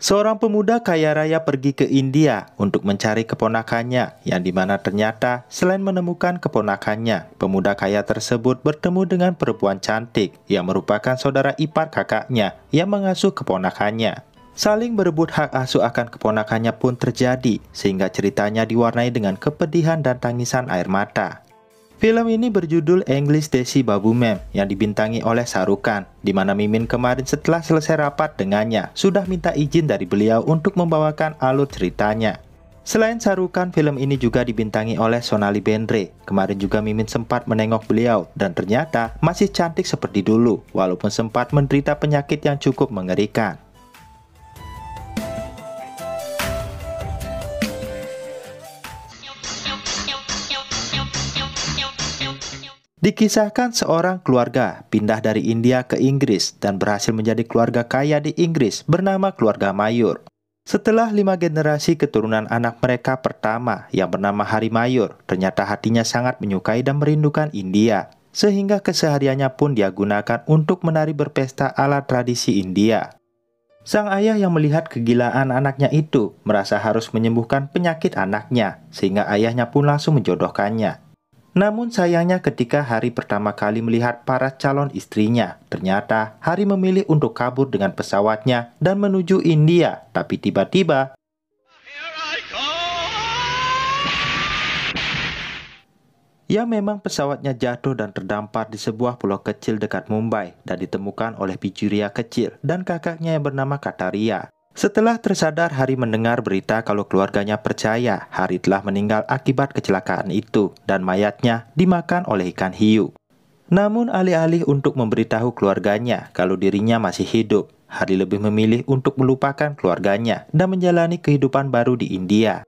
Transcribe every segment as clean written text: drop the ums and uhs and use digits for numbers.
Seorang pemuda kaya raya pergi ke India untuk mencari keponakannya, yang dimana ternyata selain menemukan keponakannya, pemuda kaya tersebut bertemu dengan perempuan cantik yang merupakan saudara ipar kakaknya yang mengasuh keponakannya. Saling berebut hak asuh akan keponakannya pun terjadi, sehingga ceritanya diwarnai dengan kepedihan dan tangisan air mata. Film ini berjudul English Desi Babu Mem yang dibintangi oleh Shah Rukh Khan, di mana Mimin kemarin setelah selesai rapat dengannya sudah minta izin dari beliau untuk membawakan alur ceritanya. Selain Shah Rukh Khan, film ini juga dibintangi oleh Sonali Bendre. Kemarin juga Mimin sempat menengok beliau dan ternyata masih cantik seperti dulu, walaupun sempat menderita penyakit yang cukup mengerikan. Dikisahkan seorang keluarga pindah dari India ke Inggris dan berhasil menjadi keluarga kaya di Inggris bernama keluarga Mayur. Setelah 5 generasi keturunan anak mereka pertama yang bernama Hari Mayur, ternyata hatinya sangat menyukai dan merindukan India, sehingga kesehariannya pun dia gunakan untuk menari berpesta ala tradisi India. Sang ayah yang melihat kegilaan anaknya itu merasa harus menyembuhkan penyakit anaknya, sehingga ayahnya pun langsung menjodohkannya. Namun sayangnya ketika Hari pertama kali melihat para calon istrinya, ternyata Hari memilih untuk kabur dengan pesawatnya dan menuju India. Tapi tiba-tiba, ya memang pesawatnya jatuh dan terdampar di sebuah pulau kecil dekat Mumbai dan ditemukan oleh Bijuria kecil dan kakaknya yang bernama Kataria. Setelah tersadar, Hari mendengar berita kalau keluarganya percaya Hari telah meninggal akibat kecelakaan itu dan mayatnya dimakan oleh ikan hiu. Namun alih-alih untuk memberitahu keluarganya kalau dirinya masih hidup, Hari lebih memilih untuk melupakan keluarganya dan menjalani kehidupan baru di India.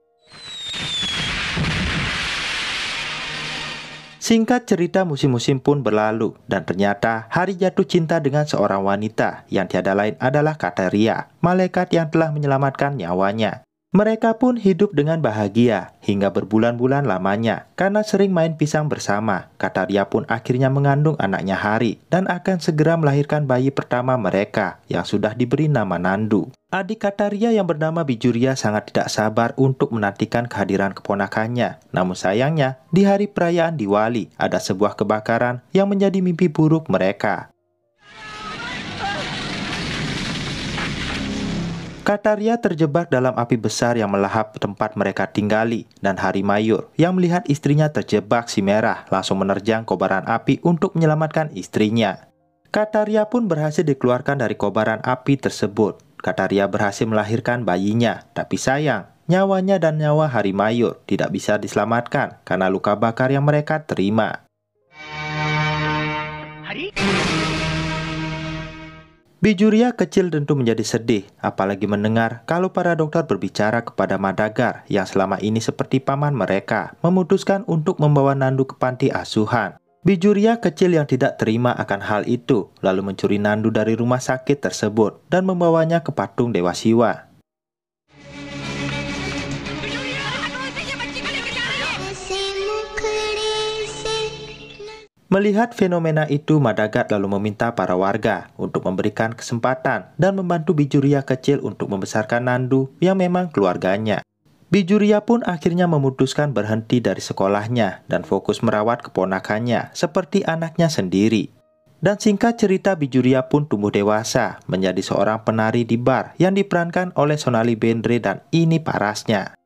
Singkat cerita, musim-musim pun berlalu, dan ternyata Hari jatuh cinta dengan seorang wanita yang tiada lain adalah Kataria, malaikat yang telah menyelamatkan nyawanya. Mereka pun hidup dengan bahagia hingga berbulan-bulan lamanya karena sering main pisang bersama. Kataria pun akhirnya mengandung anaknya Hari dan akan segera melahirkan bayi pertama mereka yang sudah diberi nama Nandu. Adik Kataria yang bernama Bijuria sangat tidak sabar untuk menantikan kehadiran keponakannya. Namun sayangnya, di hari perayaan Diwali ada sebuah kebakaran yang menjadi mimpi buruk mereka. Kataria terjebak dalam api besar yang melahap tempat mereka tinggali, dan Hari Mayur yang melihat istrinya terjebak si merah langsung menerjang kobaran api untuk menyelamatkan istrinya. Kataria pun berhasil dikeluarkan dari kobaran api tersebut. Kataria berhasil melahirkan bayinya, tapi sayang, nyawanya dan nyawa Hari Mayur tidak bisa diselamatkan karena luka bakar yang mereka terima. Bijuria kecil tentu menjadi sedih, apalagi mendengar kalau para dokter berbicara kepada Madagar yang selama ini seperti paman mereka, memutuskan untuk membawa Nandu ke panti asuhan. Bijuria kecil yang tidak terima akan hal itu, lalu mencuri Nandu dari rumah sakit tersebut dan membawanya ke patung Dewa Siwa. Melihat fenomena itu, Madagat lalu meminta para warga untuk memberikan kesempatan dan membantu Bijuria kecil untuk membesarkan Nandu yang memang keluarganya. Bijuria pun akhirnya memutuskan berhenti dari sekolahnya dan fokus merawat keponakannya seperti anaknya sendiri. Dan singkat cerita, Bijuria pun tumbuh dewasa menjadi seorang penari di bar yang diperankan oleh Sonali Bendre dan ini parasnya.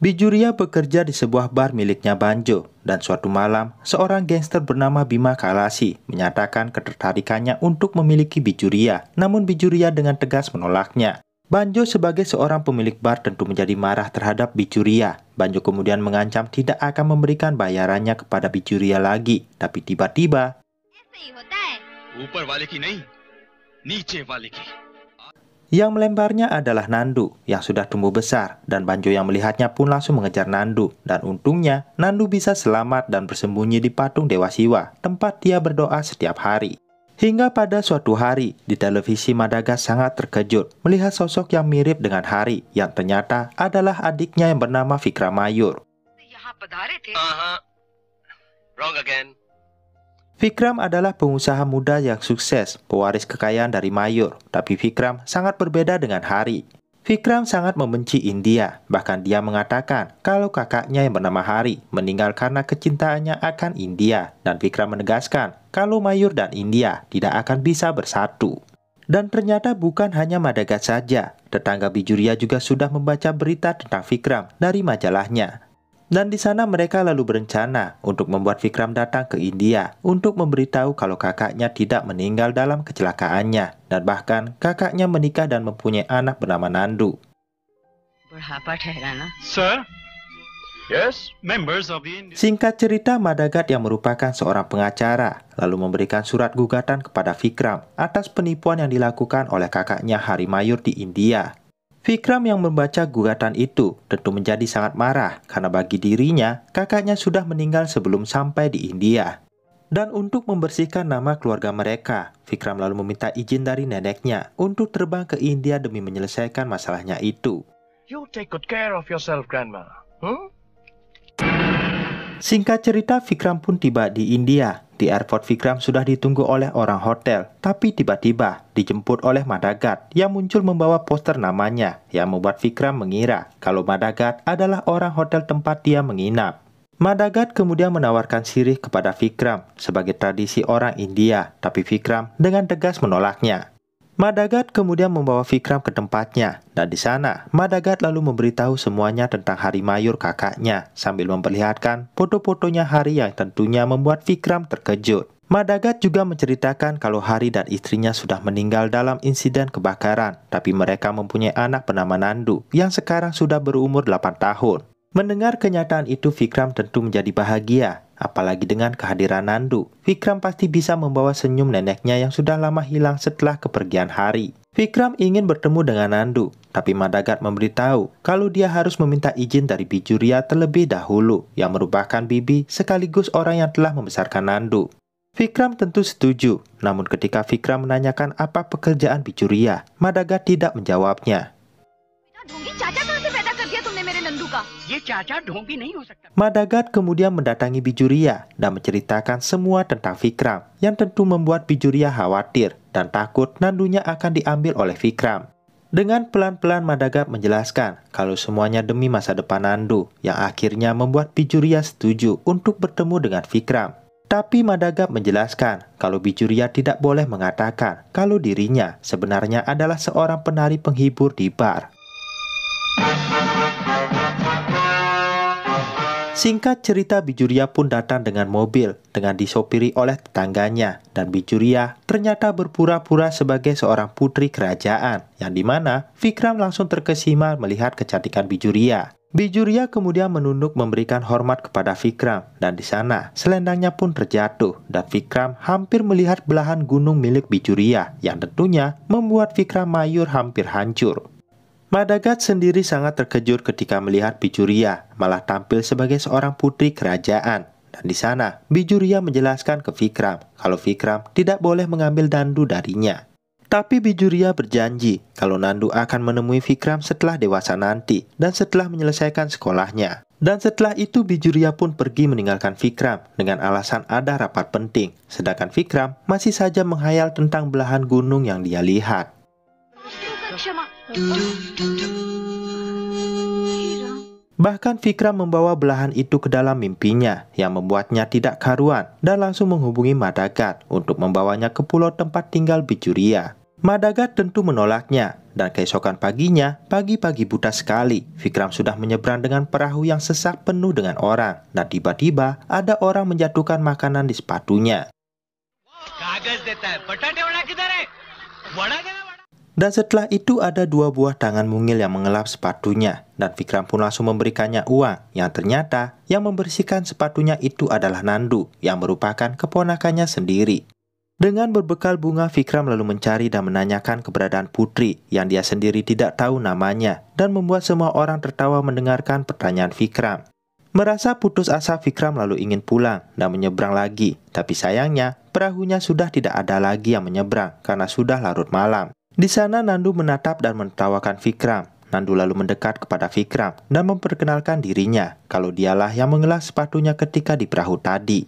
Bijuria bekerja di sebuah bar miliknya Banjo, dan suatu malam, seorang gangster bernama Bima Kalasi menyatakan ketertarikannya untuk memiliki Bijuria, namun Bijuria dengan tegas menolaknya. Banjo sebagai seorang pemilik bar tentu menjadi marah terhadap Bijuria. Banjo kemudian mengancam tidak akan memberikan bayarannya kepada Bijuria lagi, tapi tiba-tiba yang melemparnya adalah Nandu yang sudah tumbuh besar, dan Banjo yang melihatnya pun langsung mengejar Nandu, dan untungnya Nandu bisa selamat dan bersembunyi di patung Dewa Siwa, tempat dia berdoa setiap hari. Hingga pada suatu hari, di televisi Madagas sangat terkejut melihat sosok yang mirip dengan Hari, yang ternyata adalah adiknya yang bernama Vikram Mayur. Wrong again. Vikram adalah pengusaha muda yang sukses, pewaris kekayaan dari Mayur, tapi Vikram sangat berbeda dengan Hari. Vikram sangat membenci India, bahkan dia mengatakan kalau kakaknya yang bernama Hari meninggal karena kecintaannya akan India, dan Vikram menegaskan kalau Mayur dan India tidak akan bisa bersatu. Dan ternyata bukan hanya Madagat saja, tetangga Bijuria juga sudah membaca berita tentang Vikram dari majalahnya. Dan di sana mereka lalu berencana untuk membuat Vikram datang ke India untuk memberitahu kalau kakaknya tidak meninggal dalam kecelakaannya, dan bahkan kakaknya menikah dan mempunyai anak bernama Nandu. Sir? Yes, members of the Indian... Singkat cerita, Madagat yang merupakan seorang pengacara lalu memberikan surat gugatan kepada Vikram atas penipuan yang dilakukan oleh kakaknya Hari Mayur di India. Vikram yang membaca gugatan itu tentu menjadi sangat marah karena bagi dirinya, kakaknya sudah meninggal sebelum sampai di India. Dan untuk membersihkan nama keluarga mereka, Vikram lalu meminta izin dari neneknya untuk terbang ke India demi menyelesaikan masalahnya itu. You take good care of yourself, Grandma. Singkat cerita, Vikram pun tiba di India. Di airport, Vikram sudah ditunggu oleh orang hotel, tapi tiba-tiba dijemput oleh Madagat yang muncul membawa poster namanya yang membuat Vikram mengira kalau Madagat adalah orang hotel tempat dia menginap. Madagat kemudian menawarkan sirih kepada Vikram sebagai tradisi orang India, tapi Vikram dengan tegas menolaknya. Madagat kemudian membawa Vikram ke tempatnya, dan di sana Madagat lalu memberitahu semuanya tentang Hari Mayur kakaknya sambil memperlihatkan foto-fotonya Hari yang tentunya membuat Vikram terkejut. Madagat juga menceritakan kalau Hari dan istrinya sudah meninggal dalam insiden kebakaran, tapi mereka mempunyai anak bernama Nandu yang sekarang sudah berumur 8 tahun. Mendengar kenyataan itu, Vikram tentu menjadi bahagia. Apalagi dengan kehadiran Nandu, Vikram pasti bisa membawa senyum neneknya yang sudah lama hilang setelah kepergian Hari. Vikram ingin bertemu dengan Nandu, tapi Madagat memberitahu kalau dia harus meminta izin dari Bijuria terlebih dahulu, yang merupakan bibi sekaligus orang yang telah membesarkan Nandu. Vikram tentu setuju, namun ketika Vikram menanyakan apa pekerjaan Bijuria, Madagat tidak menjawabnya. Madagat kemudian mendatangi Bijuria dan menceritakan semua tentang Vikram, yang tentu membuat Bijuria khawatir dan takut Nandunya akan diambil oleh Vikram. Dengan pelan-pelan Madagat menjelaskan kalau semuanya demi masa depan Nandu, yang akhirnya membuat Bijuria setuju untuk bertemu dengan Vikram. Tapi Madagat menjelaskan kalau Bijuria tidak boleh mengatakan kalau dirinya sebenarnya adalah seorang penari penghibur di bar. Singkat cerita, Bijuria pun datang dengan mobil dengan disopiri oleh tetangganya, dan Bijuria ternyata berpura-pura sebagai seorang putri kerajaan, yang dimana Vikram langsung terkesima melihat kecantikan Bijuria. Bijuria kemudian menunduk memberikan hormat kepada Vikram, dan di sana selendangnya pun terjatuh, dan Vikram hampir melihat belahan gunung milik Bijuria, yang tentunya membuat Vikram Mayur hampir hancur. Madagat sendiri sangat terkejut ketika melihat Bijuria malah tampil sebagai seorang putri kerajaan. Dan di sana, Bijuria menjelaskan ke Vikram kalau Vikram tidak boleh mengambil Nandu darinya. Tapi Bijuria berjanji kalau Nandu akan menemui Vikram setelah dewasa nanti dan setelah menyelesaikan sekolahnya. Dan setelah itu Bijuria pun pergi meninggalkan Vikram dengan alasan ada rapat penting, sedangkan Vikram masih saja menghayal tentang belahan gunung yang dia lihat. Bahkan Vikram membawa belahan itu ke dalam mimpinya yang membuatnya tidak karuan dan langsung menghubungi Madagat untuk membawanya ke pulau tempat tinggal Bijuria. Madagat tentu menolaknya, dan keesokan paginya, pagi-pagi buta sekali, Vikram sudah menyeberang dengan perahu yang sesak penuh dengan orang, dan tiba-tiba ada orang menjatuhkan makanan di sepatunya. Dan setelah itu ada 2 buah tangan mungil yang mengelap sepatunya, dan Vikram pun langsung memberikannya uang, yang ternyata yang membersihkan sepatunya itu adalah Nandu, yang merupakan keponakannya sendiri. Dengan berbekal bunga, Vikram lalu mencari dan menanyakan keberadaan putri yang dia sendiri tidak tahu namanya, dan membuat semua orang tertawa mendengarkan pertanyaan Vikram. Merasa putus asa, Vikram lalu ingin pulang dan menyeberang lagi, tapi sayangnya perahunya sudah tidak ada lagi yang menyeberang karena sudah larut malam. Di sana Nandu menatap dan menertawakan Vikram. Nandu lalu mendekat kepada Vikram dan memperkenalkan dirinya kalau dialah yang mengelas sepatunya ketika di perahu tadi.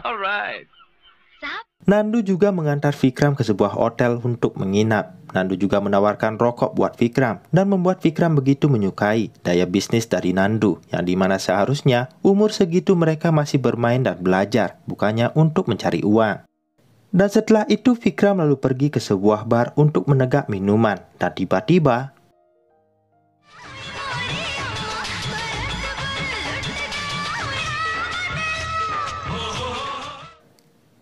Alright. Nandu juga mengantar Vikram ke sebuah hotel untuk menginap. Nandu juga menawarkan rokok buat Vikram dan membuat Vikram begitu menyukai daya bisnis dari Nandu, yang dimana seharusnya umur segitu mereka masih bermain dan belajar, bukannya untuk mencari uang. Dan setelah itu Vikram lalu pergi ke sebuah bar untuk menegak minuman, dan tiba-tiba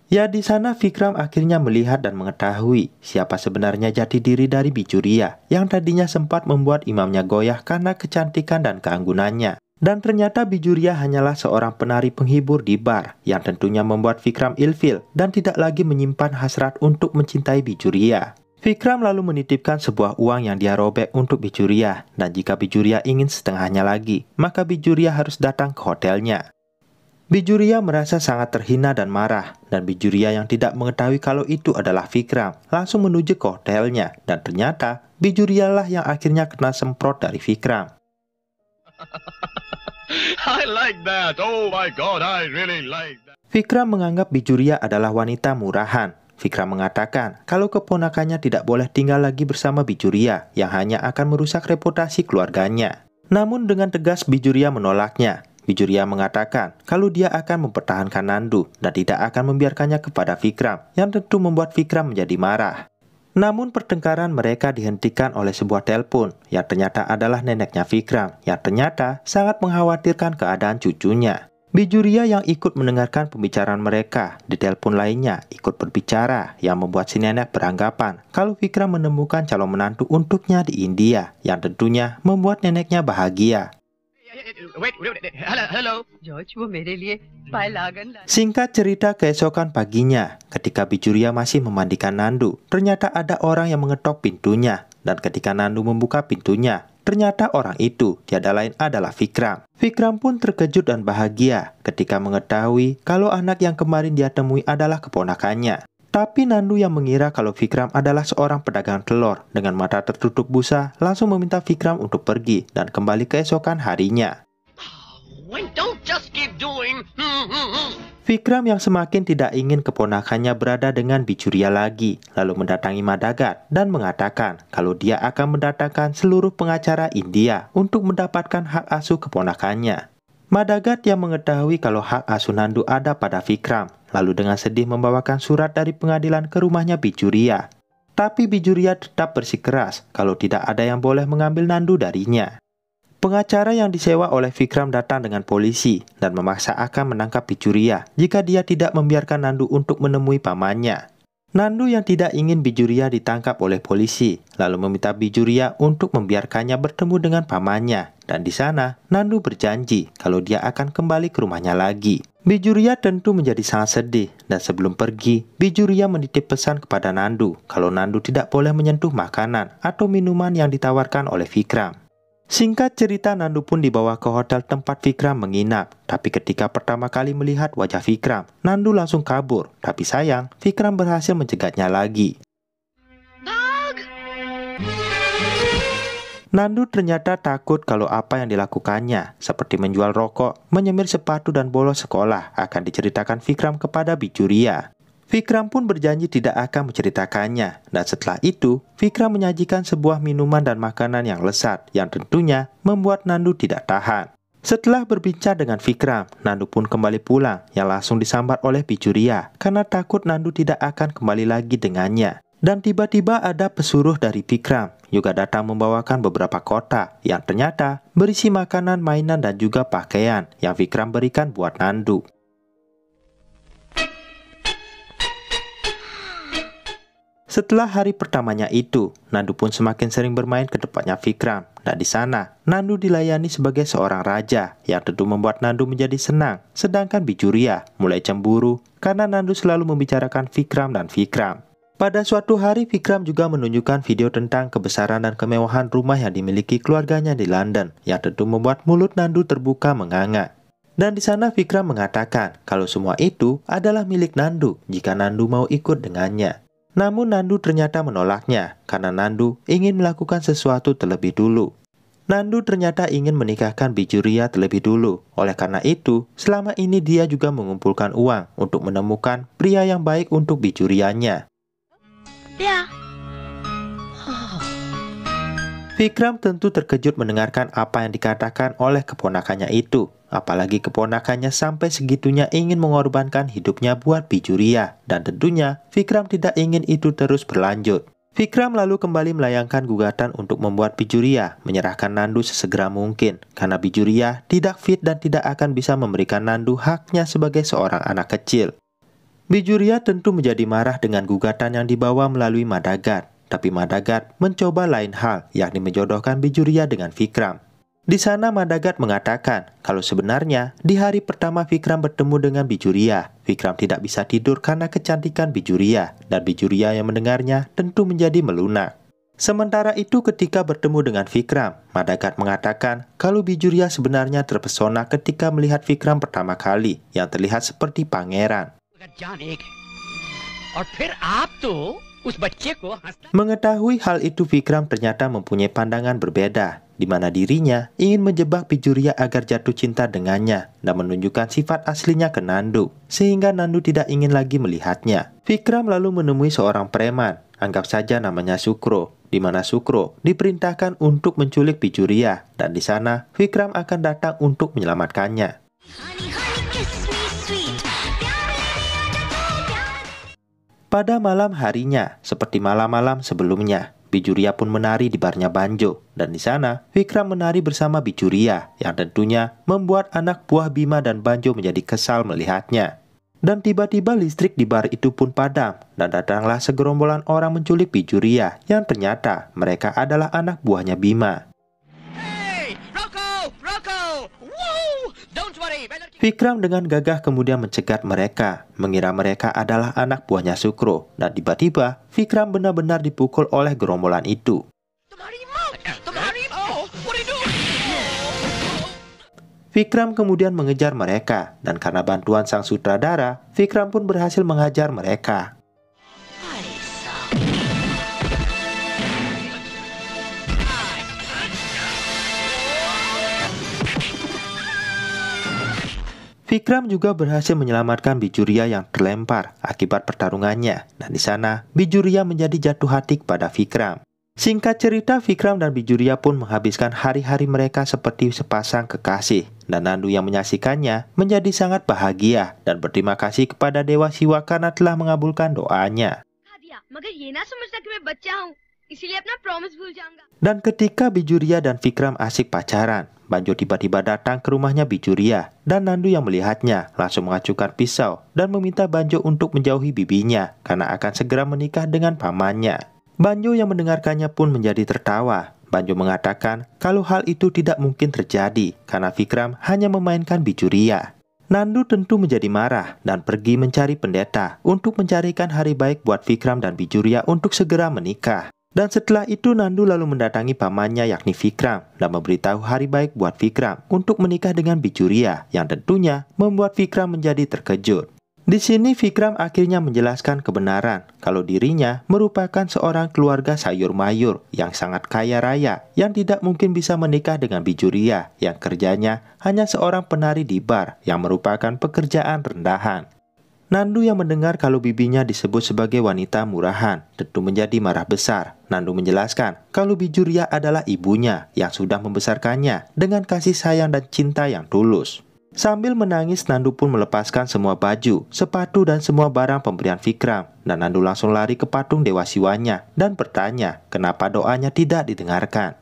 ya, di sana Vikram akhirnya melihat dan mengetahui siapa sebenarnya jati diri dari Bijuria yang tadinya sempat membuat imamnya goyah karena kecantikan dan keanggunannya. Dan ternyata Bijuria hanyalah seorang penari penghibur di bar yang tentunya membuat Vikram ilfil dan tidak lagi menyimpan hasrat untuk mencintai Bijuria. Vikram lalu menitipkan sebuah uang yang dia robek untuk Bijuria, dan jika Bijuria ingin setengahnya lagi, maka Bijuria harus datang ke hotelnya. Bijuria merasa sangat terhina dan marah, dan Bijuria yang tidak mengetahui kalau itu adalah Vikram langsung menuju ke hotelnya, dan ternyata Bijuria lah yang akhirnya kena semprot dari Vikram. I like that. Oh my God, I really like that. Vikram menganggap Bijuria adalah wanita murahan. Vikram mengatakan kalau keponakannya tidak boleh tinggal lagi bersama Bijuria yang hanya akan merusak reputasi keluarganya. Namun dengan tegas Bijuria menolaknya. Bijuria mengatakan kalau dia akan mempertahankan Nandu dan tidak akan membiarkannya kepada Vikram, yang tentu membuat Vikram menjadi marah. Namun pertengkaran mereka dihentikan oleh sebuah telepon yang ternyata adalah neneknya Vikram, yang ternyata sangat mengkhawatirkan keadaan cucunya. Bijuria yang ikut mendengarkan pembicaraan mereka di telepon lainnya ikut berbicara, yang membuat si nenek beranggapan kalau Vikram menemukan calon menantu untuknya di India, yang tentunya membuat neneknya bahagia. Wait. Hello. George, वो मेरे लिए पायलागन ला- Singkat cerita, keesokan paginya, ketika Bijuria masih memandikan Nandu, ternyata ada orang yang mengetok pintunya. Dan ketika Nandu membuka pintunya, ternyata orang itu tiada lain adalah Vikram. Vikram pun terkejut dan bahagia ketika mengetahui kalau anak yang kemarin dia temui adalah keponakannya. Tapi Nandu yang mengira kalau Vikram adalah seorang pedagang telur dengan mata tertutup busa langsung meminta Vikram untuk pergi dan kembali keesokan harinya. Wait, don't just keep doing. Vikram yang semakin tidak ingin keponakannya berada dengan Bijuria lagi, lalu mendatangi Madagat dan mengatakan kalau dia akan mendatangkan seluruh pengacara India untuk mendapatkan hak asuh keponakannya. Madagat yang mengetahui kalau hak asuh Nandu ada pada Vikram, lalu dengan sedih membawakan surat dari pengadilan ke rumahnya Bijuria. Tapi Bijuria tetap bersikeras kalau tidak ada yang boleh mengambil Nandu darinya. Pengacara yang disewa oleh Vikram datang dengan polisi dan memaksa akan menangkap Bijuria jika dia tidak membiarkan Nandu untuk menemui pamannya. Nandu yang tidak ingin Bijuria ditangkap oleh polisi, lalu meminta Bijuria untuk membiarkannya bertemu dengan pamannya. Dan di sana, Nandu berjanji kalau dia akan kembali ke rumahnya lagi. Bijuria tentu menjadi sangat sedih, dan sebelum pergi, Bijuria menitip pesan kepada Nandu kalau Nandu tidak boleh menyentuh makanan atau minuman yang ditawarkan oleh Vikram. Singkat cerita, Nandu pun dibawa ke hotel tempat Vikram menginap. Tapi ketika pertama kali melihat wajah Vikram, Nandu langsung kabur. Tapi sayang, Vikram berhasil mencegatnya lagi. Nandu ternyata takut kalau apa yang dilakukannya, seperti menjual rokok, menyemir sepatu dan bolos sekolah, akan diceritakan Vikram kepada Bijuria. Vikram pun berjanji tidak akan menceritakannya, dan setelah itu, Vikram menyajikan sebuah minuman dan makanan yang lezat, yang tentunya membuat Nandu tidak tahan. Setelah berbincang dengan Vikram, Nandu pun kembali pulang, yang langsung disambar oleh Bijuria, karena takut Nandu tidak akan kembali lagi dengannya. Dan tiba-tiba ada pesuruh dari Vikram, juga datang membawakan beberapa kotak, yang ternyata berisi makanan, mainan, dan juga pakaian, yang Vikram berikan buat Nandu. Setelah hari pertamanya itu, Nandu pun semakin sering bermain ke tempatnya Vikram. Dan di sana, Nandu dilayani sebagai seorang raja, yang tentu membuat Nandu menjadi senang. Sedangkan Bijuria mulai cemburu karena Nandu selalu membicarakan Vikram dan Vikram. Pada suatu hari, Vikram juga menunjukkan video tentang kebesaran dan kemewahan rumah yang dimiliki keluarganya di London, yang tentu membuat mulut Nandu terbuka menganga. Dan di sana Vikram mengatakan kalau semua itu adalah milik Nandu jika Nandu mau ikut dengannya. Namun Nandu ternyata menolaknya karena Nandu ingin melakukan sesuatu terlebih dulu. Nandu ternyata ingin menikahkan Bijuria terlebih dulu. Oleh karena itu, selama ini dia juga mengumpulkan uang untuk menemukan pria yang baik untuk Bijurianya. Ya. Vikram tentu terkejut mendengarkan apa yang dikatakan oleh keponakannya itu. Apalagi keponakannya sampai segitunya ingin mengorbankan hidupnya buat Bijuria. Dan tentunya, Vikram tidak ingin itu terus berlanjut. Vikram lalu kembali melayangkan gugatan untuk membuat Bijuria menyerahkan Nandu sesegera mungkin. Karena Bijuria tidak fit dan tidak akan bisa memberikan Nandu haknya sebagai seorang anak kecil. Bijuria tentu menjadi marah dengan gugatan yang dibawa melalui Madagat. Tapi Madagat mencoba lain hal, yakni menjodohkan Bijuria dengan Vikram. Di sana Madagat mengatakan kalau sebenarnya di hari pertama Vikram bertemu dengan Bijuria, Vikram tidak bisa tidur karena kecantikan Bijuria, dan Bijuria yang mendengarnya tentu menjadi melunak. Sementara itu ketika bertemu dengan Vikram, Madagat mengatakan kalau Bijuria sebenarnya terpesona ketika melihat Vikram pertama kali, yang terlihat seperti pangeran. Mengetahui hal itu, Vikram ternyata mempunyai pandangan berbeda, di mana dirinya ingin menjebak Bijuria agar jatuh cinta dengannya dan menunjukkan sifat aslinya ke Nandu, sehingga Nandu tidak ingin lagi melihatnya. Vikram lalu menemui seorang preman, anggap saja namanya Sukro, di mana Sukro diperintahkan untuk menculik Bijuria, dan di sana Vikram akan datang untuk menyelamatkannya. Pada malam harinya, seperti malam-malam sebelumnya, Bijuria pun menari di barnya Banjo, dan di sana Vikram menari bersama Bijuria, yang tentunya membuat anak buah Bima dan Banjo menjadi kesal melihatnya. Dan tiba-tiba listrik di bar itu pun padam, dan datanglah segerombolan orang menculik Bijuria, yang ternyata mereka adalah anak buahnya Bima. Vikram dengan gagah kemudian mencegat mereka, mengira mereka adalah anak buahnya Sukro, dan tiba-tiba Vikram benar-benar dipukul oleh gerombolan itu. Vikram kemudian mengejar mereka, dan karena bantuan sang sutradara, Vikram pun berhasil menghajar mereka. Vikram juga berhasil menyelamatkan Bijuria yang terlempar akibat pertarungannya, dan di sana Bijuria menjadi jatuh hati kepada Vikram. Singkat cerita, Vikram dan Bijuria pun menghabiskan hari-hari mereka seperti sepasang kekasih, dan Nandu yang menyaksikannya menjadi sangat bahagia dan berterima kasih kepada Dewa Siwa karena telah mengabulkan doanya. Dan ketika Bijuria dan Vikram asik pacaran, Banjo tiba-tiba datang ke rumahnya Bijuria, dan Nandu yang melihatnya langsung mengacukan pisau dan meminta Banjo untuk menjauhi bibinya karena akan segera menikah dengan pamannya. Banjo yang mendengarkannya pun menjadi tertawa. Banjo mengatakan kalau hal itu tidak mungkin terjadi karena Vikram hanya memainkan Bijuria. Nandu tentu menjadi marah dan pergi mencari pendeta untuk mencarikan hari baik buat Vikram dan Bijuria untuk segera menikah. Dan setelah itu Nandu lalu mendatangi pamannya yakni Vikram dan memberitahu hari baik buat Vikram untuk menikah dengan Bijuria, yang tentunya membuat Vikram menjadi terkejut. Di sini Vikram akhirnya menjelaskan kebenaran kalau dirinya merupakan seorang keluarga sayur mayur yang sangat kaya raya yang tidak mungkin bisa menikah dengan Bijuria yang kerjanya hanya seorang penari di bar yang merupakan pekerjaan rendahan. Nandu yang mendengar kalau bibinya disebut sebagai wanita murahan tentu menjadi marah besar. Nandu menjelaskan kalau Bijuria adalah ibunya yang sudah membesarkannya dengan kasih sayang dan cinta yang tulus. Sambil menangis, Nandu pun melepaskan semua baju, sepatu, dan semua barang pemberian Vikram. Dan Nandu langsung lari ke patung Dewa Siwanya dan bertanya kenapa doanya tidak didengarkan.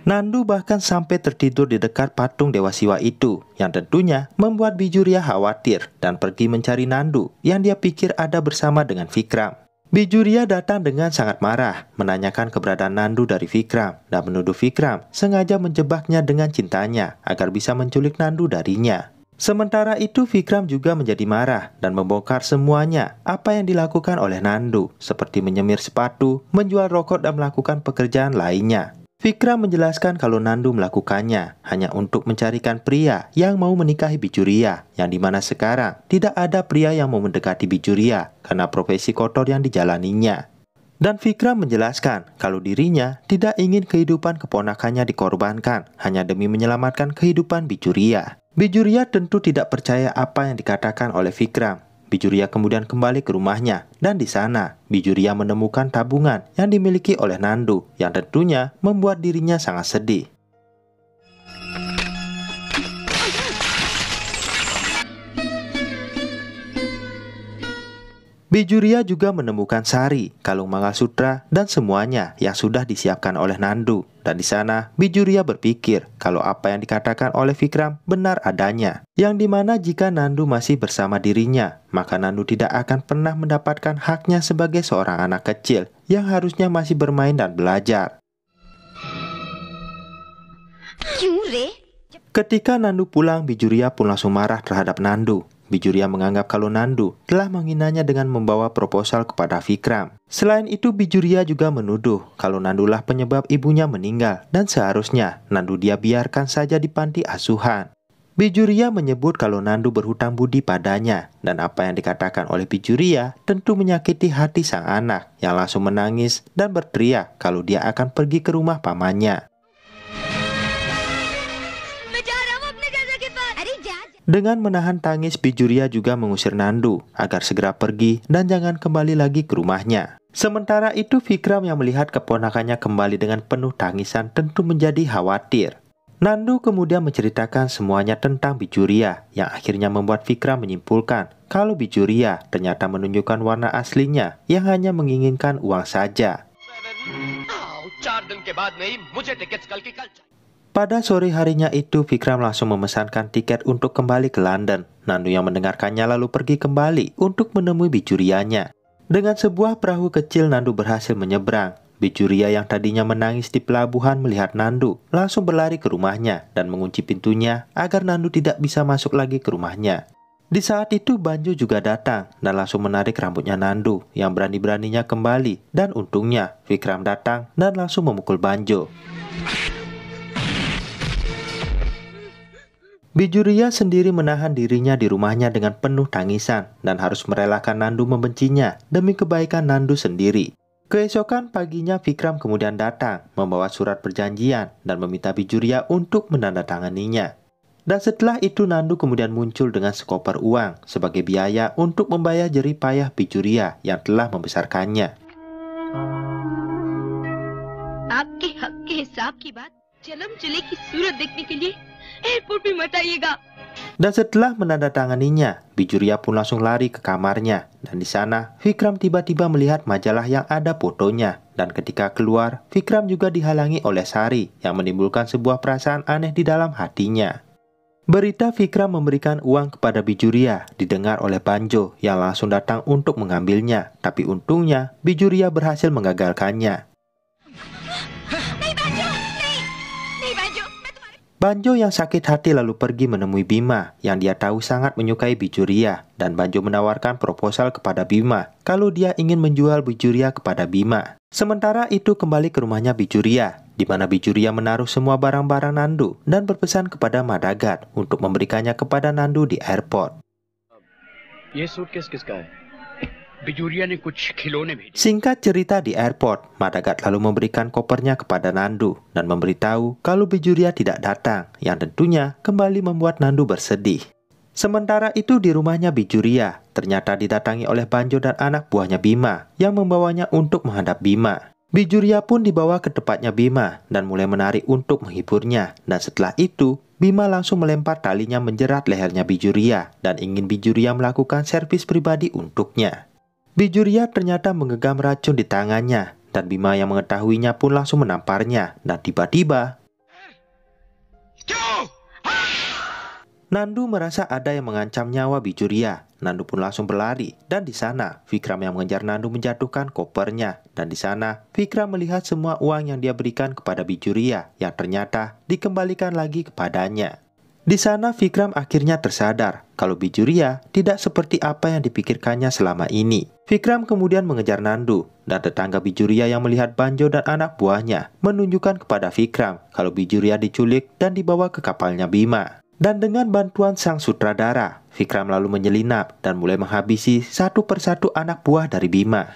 Nandu bahkan sampai tertidur di dekat patung Dewa Siwa itu, yang tentunya membuat Bijuria khawatir dan pergi mencari Nandu yang dia pikir ada bersama dengan Vikram. Bijuria datang dengan sangat marah, menanyakan keberadaan Nandu dari Vikram dan menuduh Vikram sengaja menjebaknya dengan cintanya agar bisa menculik Nandu darinya. Sementara itu Vikram juga menjadi marah dan membongkar semuanya apa yang dilakukan oleh Nandu, seperti menyemir sepatu, menjual rokok dan melakukan pekerjaan lainnya. Vikram menjelaskan kalau Nandu melakukannya hanya untuk mencarikan pria yang mau menikahi Bijuria, yang dimana sekarang tidak ada pria yang mau mendekati Bijuria karena profesi kotor yang dijalaninya. Dan Vikram menjelaskan kalau dirinya tidak ingin kehidupan keponakannya dikorbankan hanya demi menyelamatkan kehidupan Bijuria. Bijuria tentu tidak percaya apa yang dikatakan oleh Vikram. Bijuria kemudian kembali ke rumahnya, dan di sana Bijuria menemukan tabungan yang dimiliki oleh Nandu yang tentunya membuat dirinya sangat sedih. Bijuria juga menemukan sari, kalung Mangalsutra, dan semuanya yang sudah disiapkan oleh Nandu. Dan di sana, Bijuria berpikir kalau apa yang dikatakan oleh Vikram benar adanya. Yang dimana jika Nandu masih bersama dirinya, maka Nandu tidak akan pernah mendapatkan haknya sebagai seorang anak kecil yang harusnya masih bermain dan belajar. Ketika Nandu pulang, Bijuria pun langsung marah terhadap Nandu. Bijuria menganggap kalau Nandu telah menghinanya dengan membawa proposal kepada Vikram. Selain itu, Bijuria juga menuduh kalau Nandulah penyebab ibunya meninggal dan seharusnya Nandu dia biarkan saja di panti asuhan. Bijuria menyebut kalau Nandu berhutang budi padanya, dan apa yang dikatakan oleh Bijuria tentu menyakiti hati sang anak yang langsung menangis dan berteriak kalau dia akan pergi ke rumah pamannya. Dengan menahan tangis, Bijuria juga mengusir Nandu agar segera pergi dan jangan kembali lagi ke rumahnya. Sementara itu, Vikram yang melihat keponakannya kembali dengan penuh tangisan tentu menjadi khawatir. Nandu kemudian menceritakan semuanya tentang Bijuria, yang akhirnya membuat Vikram menyimpulkan kalau Bijuria ternyata menunjukkan warna aslinya yang hanya menginginkan uang saja. Pada sore harinya itu, Vikram langsung memesankan tiket untuk kembali ke London. Nandu yang mendengarkannya lalu pergi kembali untuk menemui Bijurianya. Dengan sebuah perahu kecil, Nandu berhasil menyeberang. Bijuria yang tadinya menangis di pelabuhan melihat Nandu, langsung berlari ke rumahnya dan mengunci pintunya agar Nandu tidak bisa masuk lagi ke rumahnya. Di saat itu, Banjo juga datang dan langsung menarik rambutnya Nandu yang berani-beraninya kembali. Dan untungnya, Vikram datang dan langsung memukul Banjo. Bijuria sendiri menahan dirinya di rumahnya dengan penuh tangisan dan harus merelakan Nandu membencinya demi kebaikan Nandu sendiri. Keesokan paginya, Vikram kemudian datang membawa surat perjanjian dan meminta Bijuria untuk menandatanganinya. Dan setelah itu, Nandu kemudian muncul dengan sekoper uang sebagai biaya untuk membayar jerih payah Bijuria yang telah membesarkannya. आपके हक के हिसाब की बात जलम चले की सूरत देखने के लिए एयरपोर्ट भी मत आइएगा. Dan setelah menandatanganinya, Bijuria pun langsung lari ke kamarnya. Dan di sana, Vikram tiba-tiba melihat majalah yang ada fotonya. Dan ketika keluar, Vikram juga dihalangi oleh Sari yang menimbulkan sebuah perasaan aneh di dalam hatinya. Berita Vikram memberikan uang kepada Bijuria didengar oleh Banjo yang langsung datang untuk mengambilnya. Tapi untungnya, Bijuria berhasil menggagalkannya. Banjo yang sakit hati lalu pergi menemui Bima yang dia tahu sangat menyukai Bijuria, dan Banjo menawarkan proposal kepada Bima kalau dia ingin menjual Bijuria kepada Bima. Sementara itu kembali ke rumahnya Bijuria, di mana Bijuria menaruh semua barang-barang Nandu dan berpesan kepada Madagat untuk memberikannya kepada Nandu di airport. Singkat cerita, di airport, Madagat lalu memberikan kopernya kepada Nandu dan memberitahu kalau Bijuria tidak datang, yang tentunya kembali membuat Nandu bersedih. Sementara itu di rumahnya Bijuria, ternyata didatangi oleh Banjo dan anak buahnya Bima yang membawanya untuk menghadap Bima. Bijuria pun dibawa ke tempatnya Bima dan mulai menari untuk menghiburnya, dan setelah itu Bima langsung melempar talinya menjerat lehernya Bijuria dan ingin Bijuria melakukan servis pribadi untuknya. Bijuria ternyata menggenggam racun di tangannya, dan Bima yang mengetahuinya pun langsung menamparnya, dan tiba-tiba Nandu merasa ada yang mengancam nyawa Bijuria. Nandu pun langsung berlari, dan di sana Vikram yang mengejar Nandu menjatuhkan kopernya, dan di sana Vikram melihat semua uang yang dia berikan kepada Bijuria yang ternyata dikembalikan lagi kepadanya. Di sana Vikram akhirnya tersadar kalau Bijuria tidak seperti apa yang dipikirkannya selama ini. Vikram kemudian mengejar Nandu, dan tetangga Bijuria yang melihat Banjo dan anak buahnya menunjukkan kepada Vikram kalau Bijuria diculik dan dibawa ke kapalnya Bima. Dan dengan bantuan sang sutradara, Vikram lalu menyelinap dan mulai menghabisi satu persatu anak buah dari Bima.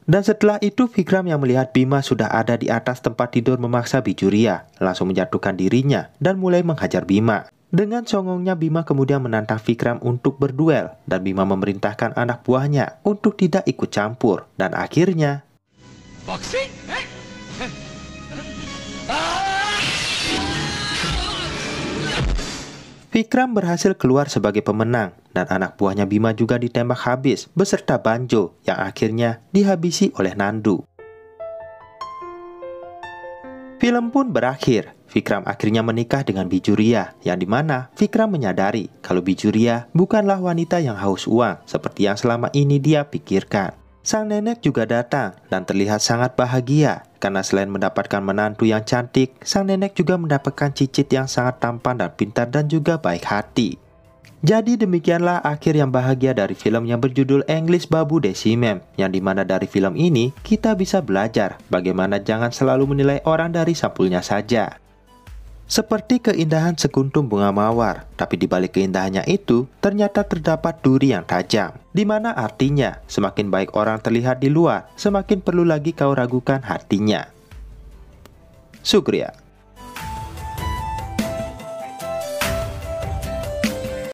Dan setelah itu Vikram yang melihat Bima sudah ada di atas tempat tidur memaksa Bijuria langsung menjatuhkan dirinya dan mulai menghajar Bima. Dengan songongnya Bima kemudian menantang Vikram untuk berduel dan Bima memerintahkan anak buahnya untuk tidak ikut campur. Dan akhirnya Boxing? Vikram berhasil keluar sebagai pemenang dan anak buahnya Bima juga ditembak habis beserta Banjo yang akhirnya dihabisi oleh Nandu. Film pun berakhir. Vikram akhirnya menikah dengan Bijuria, yang dimana Vikram menyadari kalau Bijuria bukanlah wanita yang haus uang seperti yang selama ini dia pikirkan. Sang nenek juga datang dan terlihat sangat bahagia karena selain mendapatkan menantu yang cantik, sang nenek juga mendapatkan cicit yang sangat tampan dan pintar dan juga baik hati. Jadi demikianlah akhir yang bahagia dari film yang berjudul English Babu Decimem, yang dimana dari film ini kita bisa belajar bagaimana jangan selalu menilai orang dari sampulnya saja. Seperti keindahan sekuntum bunga mawar, tapi di balik keindahannya itu ternyata terdapat duri yang tajam, di mana artinya semakin baik orang terlihat di luar, semakin perlu lagi kau ragukan hatinya. Syukriya.